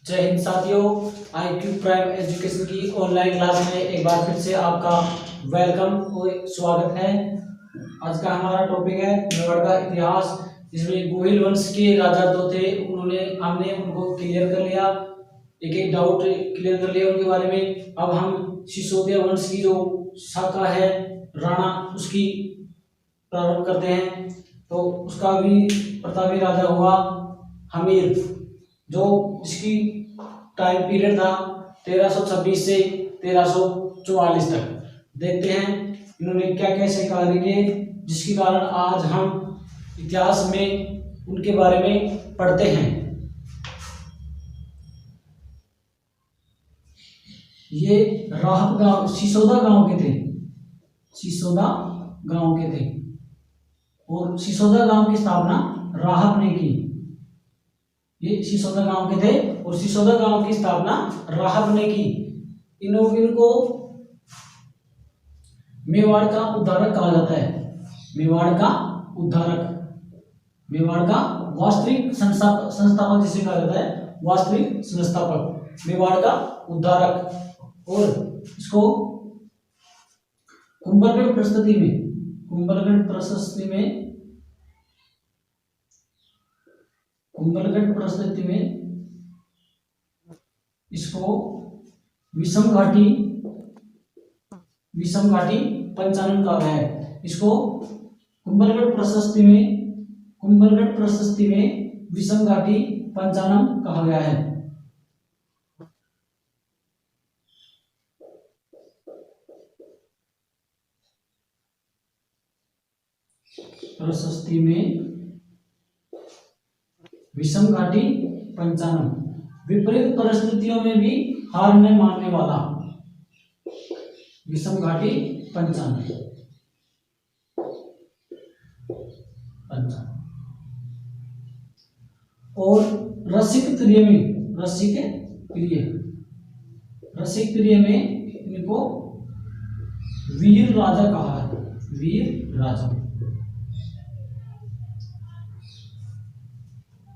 जय हिंद साथियों, IQ prime education की ऑनलाइन क्लास में एक बार फिर से आपका वेलकम और स्वागत है। आज का हमारा टॉपिक है मेवाड़ का इतिहास, जिसमें गोहिल वंश के राजा जो थे हमने उनको क्लियर कर लिया, एक एक डाउट क्लियर कर लिया उनके बारे में। अब हम सिसोदिया वंश की जो शाखा है राणा, उसकी प्रारंभ करते हैं। तो उसका भी प्रतापी राजा हुआ हमीर, जो इसकी टाइम पीरियड था 1326 से 1344 तक। देखते हैं इन्होंने क्या कैसे कार्य किए, जिसके कारण आज हम इतिहास में उनके बारे में पढ़ते हैं। ये राहत गांव, सिसोदा गांव के थे, सिसोदा गांव के थे, और सिसोदा गांव की स्थापना राहत ने की। ये सिसोदा गांव के थे और सिसोदा गांव की स्थापना राहत ने की। इनको मेवाड़ का उद्धारक कहा जाता है। मेवाड़ का उद्धारक, मेवाड़ का वास्तविक संस्थापक जिसे कहा जाता है, वास्तविक संस्थापक, मेवाड़ का उद्धारक। और इसको कुंभलगढ़ प्रशस्ति में, कुंभलगढ़ प्रशस्ति में, कुंभलगढ़ प्रशस्ति में इसको विषम घाटी पंचानन कहा गया है। इसको कुंभलगढ़ प्रशस्ति में विषम घाटी पंचानन कहा गया है। प्रशस्ति में विषम घाटी पंचानन, विपरीत परिस्थितियों में भी हार न मानने वाला, विषम घाटी पंचानन। और रसिक प्रिय में इनको वीर राजा कहा है, वीर राजा।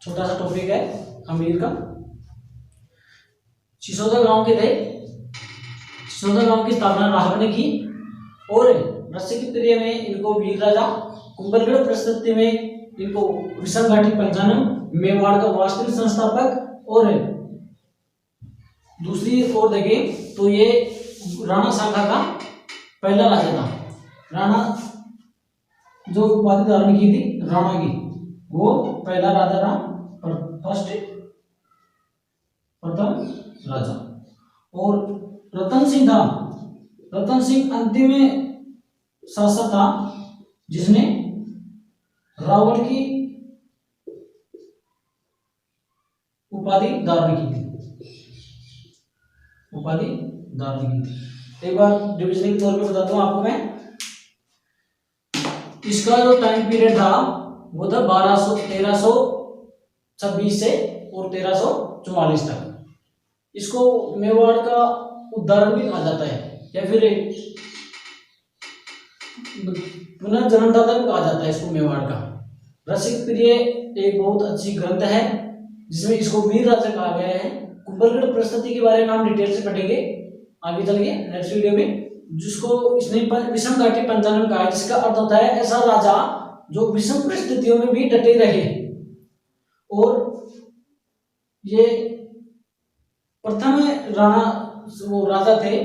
छोटा सा टॉपिक है अमीर का। सिसोदा गांव के थे, सिसोदा गांव की स्थापना राहत ने की, और रसिक प्रिय में इनको वीर राजा, कुंभलगढ़ प्रशस्ति में इनको विषम घाटी पंचानन, मेवाड़ का वास्तविक संस्थापक। और दूसरी ओर देखें तो ये राणा शाखा का पहला राजा था। राणा जो उपाधि धारण की थी राणा की, वो पहला राजा था, प्रथम राजा। और रतन सिंह था, रतन सिंह अंतिम शासक था, जिसने रावण की उपाधि धारण की थी, उपाधि धारण की थी। एक बार डिविजन के तौर पे बताता हूं आपको मैं। इसका जो टाइम पीरियड था वो था 1326 से और 1344 तक। इसको मेवाड़ का उद्धारक भी कहा जाता है, या फिर पुनर्जन्मदाता भी कहा जाता है इसको, मेवाड़ का। रसिक प्रिय एक बहुत अच्छी ग्रंथ है, जिसमें इसको वीर राजा कहा गया है। कुंभलगढ़ प्रशस्ति के बारे में हम डिटेल से पढ़ेंगे आगे चल के नेक्स्ट वीडियो में, जिसको इसने विषम घाटी पंचानन कहा है, जिसका अर्थ होता है ऐसा राजा जो विषम परिस्थितियों में भी डटे रहे। और ये प्रथम राणा वो राजा थे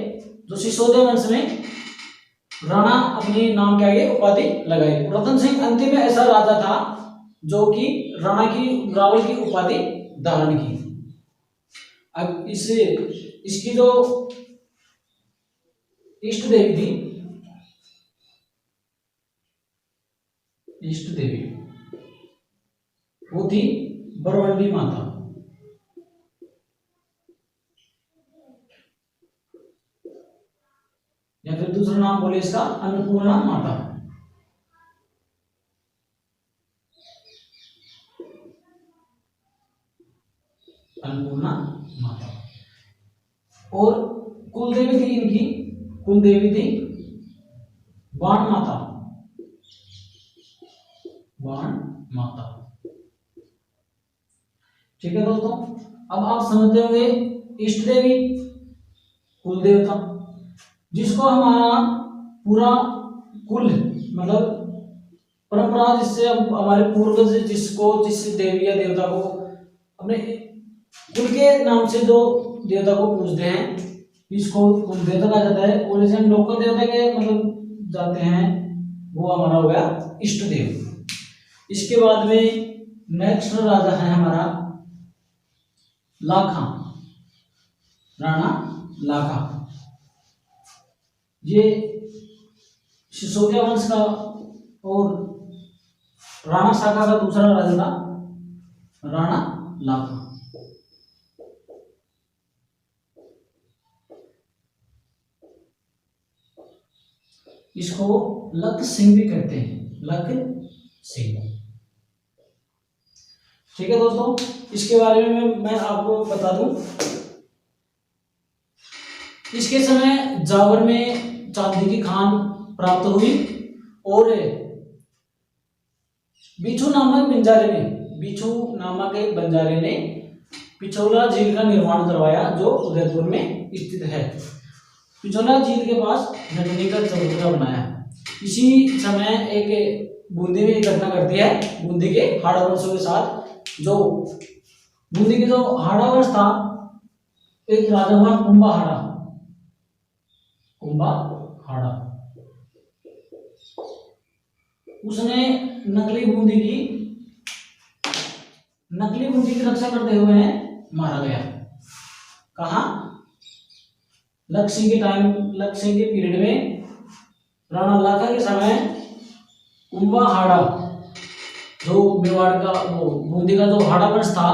जो सिसोदिया वंश में राणा अपनी नाम के आगे उपाधि लगाई। रतन सिंह अंतिम में ऐसा राजा था जो कि रावल की उपाधि धारण की। अब इसकी जो इष्ट देवी थी, इष्ट देवी वो थी बरवंडी माता। या फिर दूसरा नाम बोले इसका अन्नपूर्णा माता। अन्नपूर्णा माता। और कुलदेवी थी इनकी, कुलदेवी थी बाण माता, बाण माता। ठीक है दोस्तों, अब आप समझते होंगे इष्ट देवी, कुल देवता, जिसको हमारा पूरा कुल मतलब परंपरा, जिससे हम हमारे पूर्वज जिसको जिस देवी या देवता को अपने कुल के नाम से जो देवता को पूजते हैं, इसको कुल देवता कहा जाता है। और जैसे हम लोकल देवता के मतलब जाते हैं, वो हमारा हो गया इष्ट देव। इसके बाद में नेक्स्ट राजा है हमारा लाखा, राणा लाखा। ये सिसोदिया वंश का और राणा शाखा का दूसरा राजा था, राणा लाखा। इसको लख सिंह भी कहते हैं, लख सिंह। ठीक है दोस्तों, इसके बारे में मैं आपको बता दूं, इसके समय जावर में चांदी की खान प्राप्त हुई और बिच्छू नामक बंजारे ने, बिच्छू नामक एक बंजारे ने पिछोला झील का निर्माण करवाया, जो उदयपुर में स्थित है। पिछोला झील के पास नटनी का चबूतरा बनाया। इसी समय एक बूंदी में घटना घटती है, बूंदी के हाड़ा वंशों के साथ। जो बूंदी के जो हाड़ा वंश था, एक राजा हुआ कुंभाहाड़ा, कुंभाहाड़ा, उसने नकली बूंदी की रक्षा करते हुए मारा गया। कहा? लक्ष्य के पीरियड में राणा लाखा के समय कुंभाहाड़ा, जो मेवाड़ का वो बूंदी का जो हाड़ा वंश था,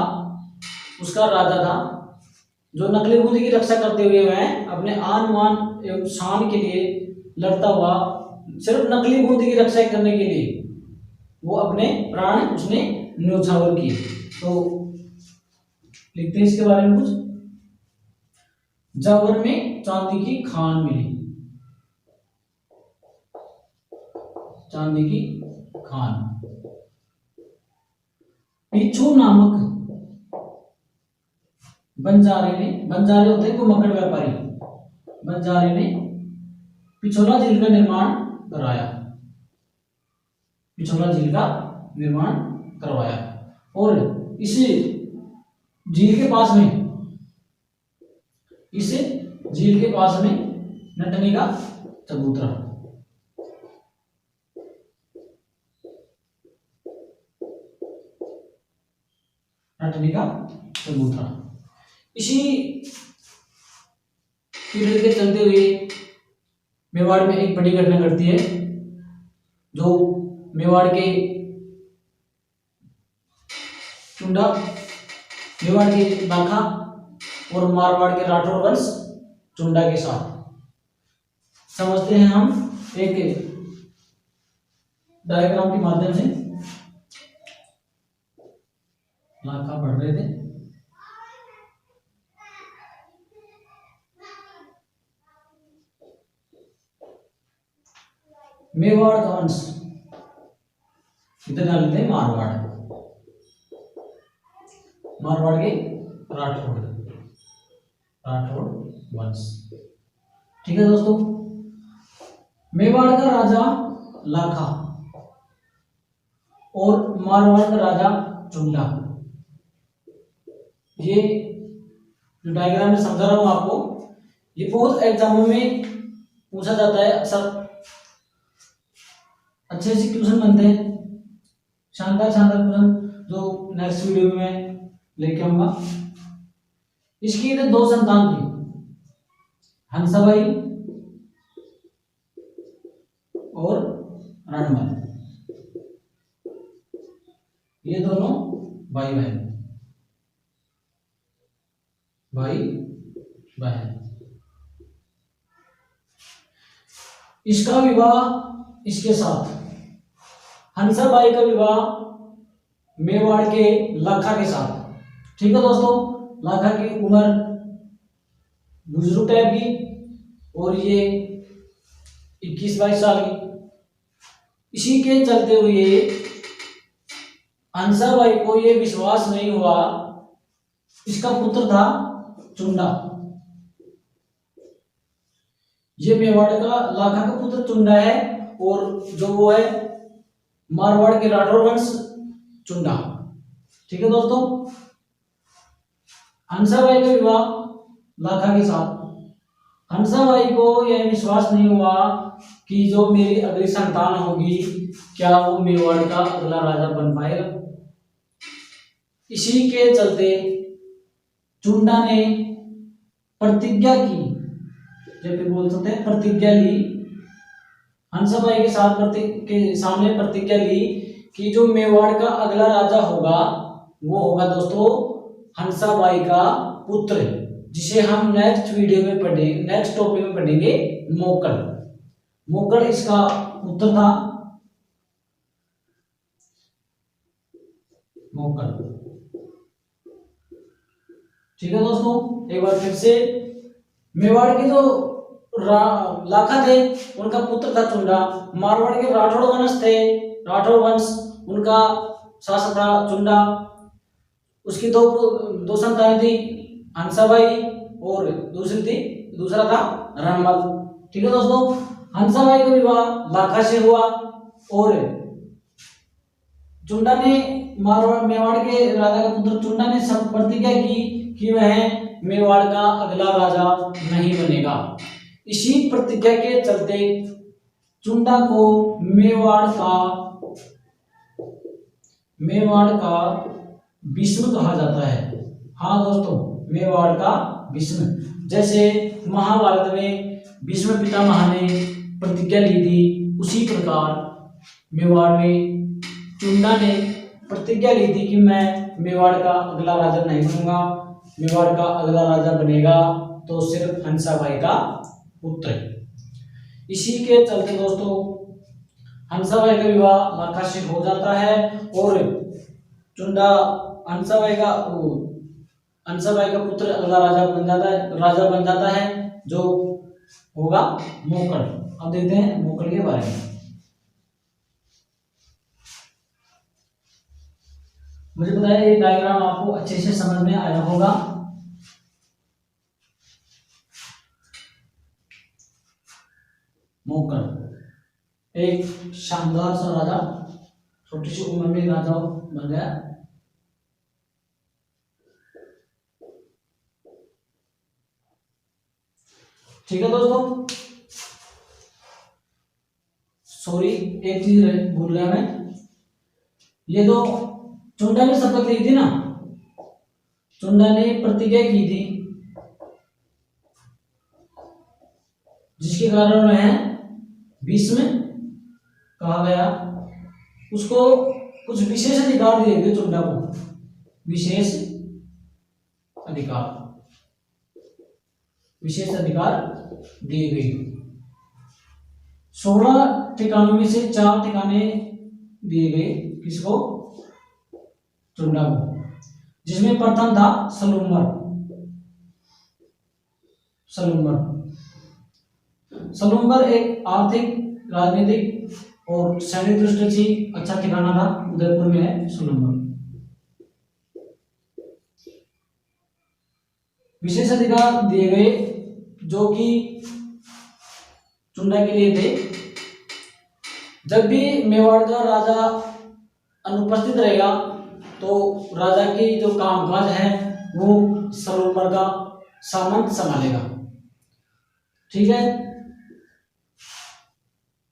उसका राजा था, जो नकली बूंदी की रक्षा करते हुए वह अपने आन मान एवं शान के लिए लड़ता हुआ, सिर्फ नकली बूंदी की रक्षा करने के लिए वो अपने प्राण उसने न्योछावर किए। तो लिखते हैं इसके बारे में कुछ। जावर में चांदी की खान मिली, चांदी की खान। पिच्छू नामक बंजारे ने, बंजारे होते हैं मकड़ व्यापारी, बंजारे ने पिछोला झील का निर्माण कराया, पिछोला झील का निर्माण करवाया। और इस झील के पास में नटनी का चबूतरा, नटनी का चबूतरा। इसी पीरियड के चलते हुए मेवाड़ में एक बड़ी घटना घटती है, जो मेवाड़ के चुंडा, मेवाड़ के लाखा और मारवाड़ के राठौर वंश चुंडा के साथ। समझते हैं हम एक डायग्राम के माध्यम से। लाखा बढ़ रहे थे, मेवाड़ का वंश, इधर डाल लेते हैं मारवाड़ के राठौड़ वंश। ठीक है दोस्तों, मेवाड़ का राजा लाखा और मारवाड़ का राजा चुंडा, ये जो डायग्राम में समझा रहा हूं आपको, ये बहुत एग्जामों में पूछा जाता है अक्सर। अच्छे से क्वेश्चन बनते हैं, शानदार क्वेश्चन, जो नेक्स्ट वीडियो में लेके आऊंगा। इसकी तो दो संतान थी, हंसाबाई और रणमल, ये दोनों भाई बहन। इसका विवाह इसके साथ, हंसाबाई का विवाह मेवाड़ के लाखा के साथ। ठीक है दोस्तों, लाखा की उम्र बुजुर्ग टाइप की और ये 21-22 साल की। इसी के चलते हुए हंसाबाई को ये विश्वास नहीं हुआ इसका पुत्र था चुंडा। ये मेवाड़ का लाखा का पुत्र चुंडा है, और जो वो है मारवाड़ के राठौर वंश चुंडा। ठीक है दोस्तों, हंसाबाई का विवाह लाखा के साथ। हंसाबाई को यह विश्वास नहीं हुआ कि जो मेरी अगली संतान होगी क्या वो मेवाड़ का अगला राजा बन पाएगा। इसी के चलते चुंडा ने प्रतिज्ञा की, जब बोल सकते हैं प्रतिज्ञा ली, हंसाबाई के साथ के सामने प्रतिज्ञा ली कि जो मेवाड़ का अगला राजा होगा वो होगा दोस्तों हंसाबाई का पुत्र, जिसे हम नेक्स्ट वीडियो में पढ़ेंगे, नेक्स्ट टॉपिक में पढ़ेंगे, मोकल। मोकल इसका पुत्र था, मोकल। ठीक है दोस्तों, एक बार फिर से, मेवाड़ के जो लाखा थे उनका पुत्र था चुंडा। मारवाड़ के राठौड़ वंश थे, राठौड़ वंश, उनका शासक था चुंडा। उसकी दो संतानें थी, हंसाबाई और दूसरा था रणमल। ठीक है दोस्तों, हंसाबाई का विवाह लाखा से हुआ और चुंडा ने मेवाड़ के राजा का पुत्र चुंडा ने सब प्रतिज्ञा की कि वह मेवाड़ का अगला राजा नहीं बनेगा। इसी प्रतिज्ञा के चलते चुंडा को मेवाड़ का भीष्म कहा जाता है। हाँ दोस्तों, मेवाड़ का भीष्म। जैसे महाभारत में भीष्म पितामह ने प्रतिज्ञा ली थी, उसी प्रकार मेवाड़ में चुंडा ने प्रतिज्ञा ली थी कि मैं मेवाड़ का अगला राजा नहीं बनूंगा, मेवाड़ का अगला राजा बनेगा तो सिर्फ हंसाबाई का पुत्र। इसी के चलते दोस्तों हंसाबाई का विवाह लाखा से हो जाता है और चुंडा हंसाबाई का पुत्र अगला राजा बन जाता है जो होगा मोकल। अब देखते हैं मोकल के बारे में। मुझे पता है ये डायग्राम आपको अच्छे से समझ में आया होगा। मोकल एक शानदार सा राजा, छोटी सी उम्र में राजा बन गया। ठीक है दोस्तों, सॉरी एक चीज भूल गया मैं, ये तो चुंडा ने शपथ ली थी ना, चुंडा ने प्रतिज्ञा की थी जिसके कारण वह भीष्म कहा गया। उसको कुछ विशेष अधिकार दिए गए, चुंडा को विशेष अधिकार दिए गए। 16 ठिकानों में से 4 ठिकाने दिए गए किसको? चुंडा को, जिसमें प्रथम था सलूमर। सलूमर एक आर्थिक, राजनीतिक और सैनिक दृष्टि से अच्छा ठिकाना था, उदयपुर में है सलूमर। विशेष अधिकार दिए गए जो कि चुंडा के लिए थे। जब भी मेवाड़ का राजा अनुपस्थित रहेगा तो राजा की जो कामकाज है वो सलूमर का सामंत संभालेगा। ठीक है,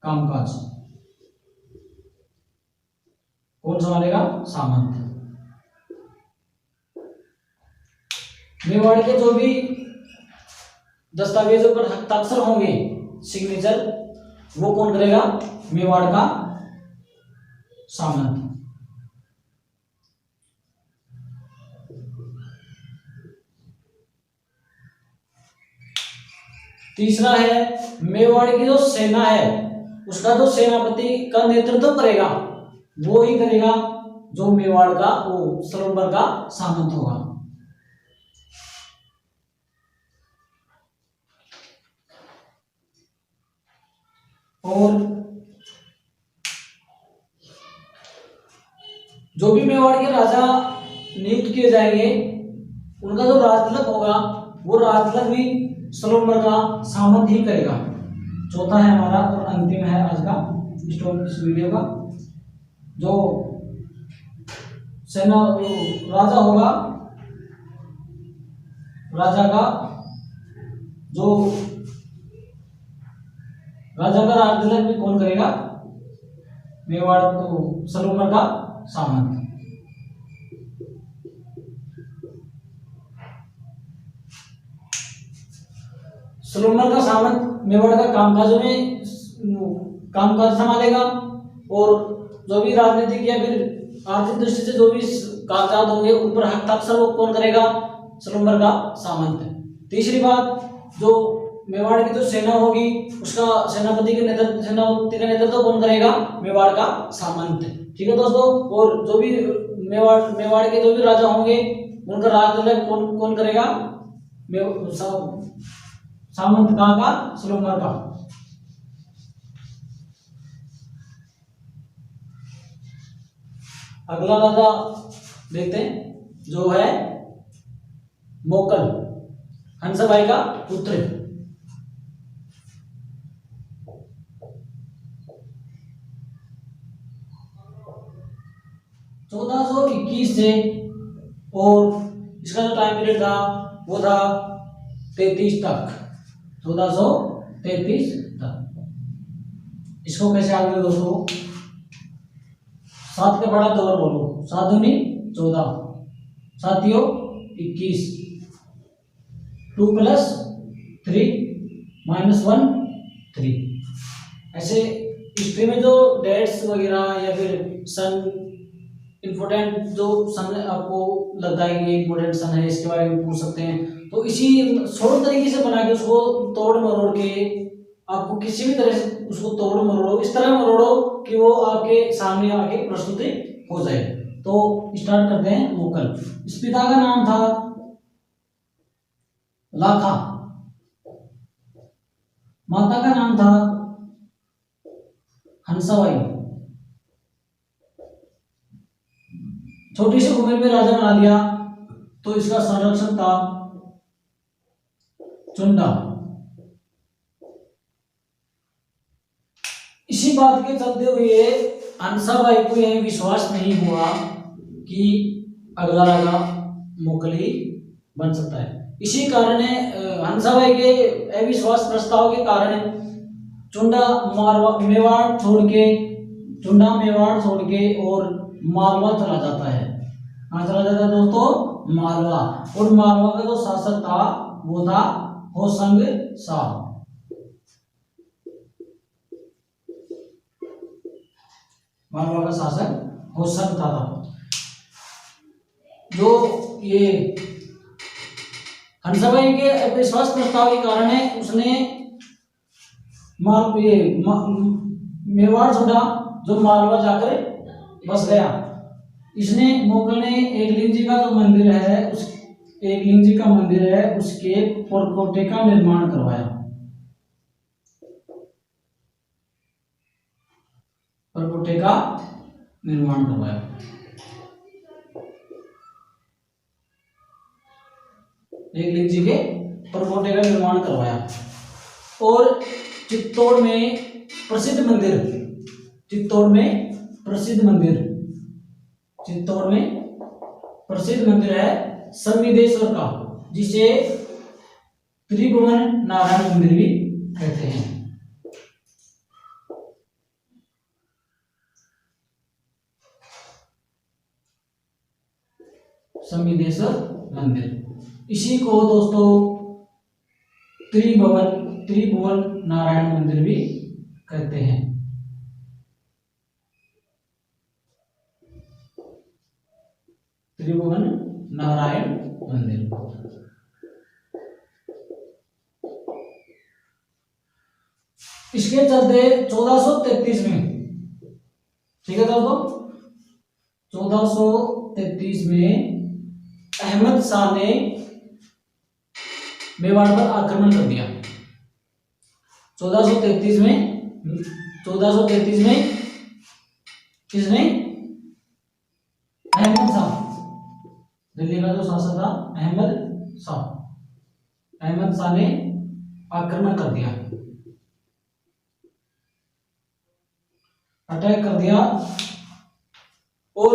कामकाज कौन संभालेगा? सामंत। मेवाड़ के जो भी दस्तावेजों पर हस्ताक्षर होंगे, सिग्नेचर, वो कौन करेगा? मेवाड़ का सामंत। तीसरा है मेवाड़ की जो सेना है उसका जो सेनापति का नेतृत्व करेगा वो ही करेगा जो मेवाड़ का वो सलूमर का सामंत होगा। और जो भी मेवाड़ के राजा नियुक्त किए जाएंगे उनका जो राजतिलक होगा वो राजतिलक भी सलोमर का सामंत ही करेगा। चौथा है हमारा और अंतिम है आज का इस वीडियो का, जो सेना राजा होगा, राजा का राजतिलक भी कौन करेगा? मेवाड़ को सलोमर का सामंत। सलोमर का सामंत मेवाड़ का कामकाज संभालेगा और जो भी राजनीतिक या फिर आर्थिक दृष्टि से जो भी कागजात होंगे उन पर हस्ताक्षर वो कौन करेगा? सलोमर का सामंत। तीसरी बात, जो मेवाड़ की जो सेना होगी उसका सेनापति का नेतृत्व कौन करेगा? मेवाड़ का सामंत। ठीक है दोस्तों, और जो भी मेवाड़ के जो भी राजा होंगे उनका राजतिलक कौन करेगा? सामंत का सलोमर का। अगला राजा देखते हैं जो है मोकल, हंसाबाई का पुत्र। 1421 से और इसका जो टाइम पीरियड था वो था 33 तक, 1433 तक। इसको कैसे याद करें दोस्तों? 7 का बड़ा दौर बोलो, 7 दूनी 14, 7 21, 2 + 3 -1 3। ऐसे हिस्ट्री में जो डेट्स वगैरह या फिर सन इम्पोर्टेंट जो सन आपको लगता है कि इम्पोर्टेंट सन है इसके बारे में पूछ सकते हैं, तो इसी शॉर्ट तरीके से बना के उसको तोड़ मरोड़ के आपको किसी भी तरह से उसको तोड़ मरोड़ो, इस तरह मरोड़ो कि वो आपके सामने आके प्रस्तुति हो जाए। तो स्टार्ट करते हैं मोकल। इस पिता का नाम था लाखा, माता का नाम था हंसाबाई। छोटी सी उम्र में राजा बना दिया तो इसका संरक्षक था चुंडा। इसी बात के चलते हुए हंसाबाई को यह विश्वास नहीं हुआ कि अगला राजा मोकल ही बन सकता है। इसी कारण हंसाबाई के अविश्वास प्रस्ताव के कारण चुंडा मेवाड़ छोड़ के और मालवा चला जाता है। कहाँ चला जाता है दोस्तों? मालवा। और मालवा का जो शासक था वो था होशंग शाह। मालवा का शासक होशंग था। जो ये हंसाबाई के अविश्वास प्रस्ताव के कारण है उसने मेवाड़ छोड़ा, जो मालवा जाकर बस गया। इसने मोगल ने एकलिंग जी का जो मंदिर है उसके परकोटे का निर्माण करवाया। परकोटे का निर्माण करवाया। एकलिंग जी के परकोटे का निर्माण करवाया। और चित्तौड़ में प्रसिद्ध मंदिर है संविदेश्वर का, जिसे त्रिभुवन नारायण मंदिर भी कहते हैं। संविदेश्वर मंदिर, इसी को दोस्तों त्रिभुवन नारायण मंदिर भी कहते हैं। त्रिभुवन नारायण मंदिर। इसके चलते 1433 में, ठीक है दोस्तों, 1433 में अहमद शाह ने मेवाड़ पर आक्रमण कर दिया। 1433 में किसने? अहमद शाह दिल्ली का जो शासक था अहमद शाह ने आक्रमण कर दिया, अटैक कर दिया और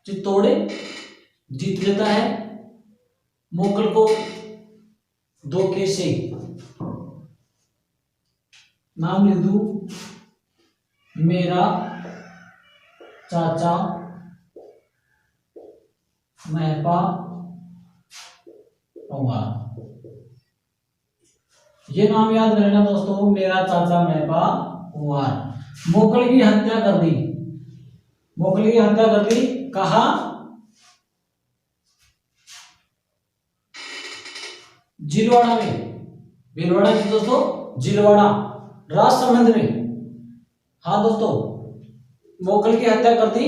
चित्तौड़ जीत लेता है। मुगल को धोखे से, नाम लिख दूं, मेरा चाचा महपा पंवार। ये नाम याद रखना दोस्तों, मेरा चाचा महपा पंवार। मुगल की हत्या कर दी, मुगल की हत्या कर दी कहा? जिलवाड़ा में, भीलवाड़ा की दोस्तों, जिलवाड़ा राजसमंद में। हाँ दोस्तों, मुगल की हत्या कर दी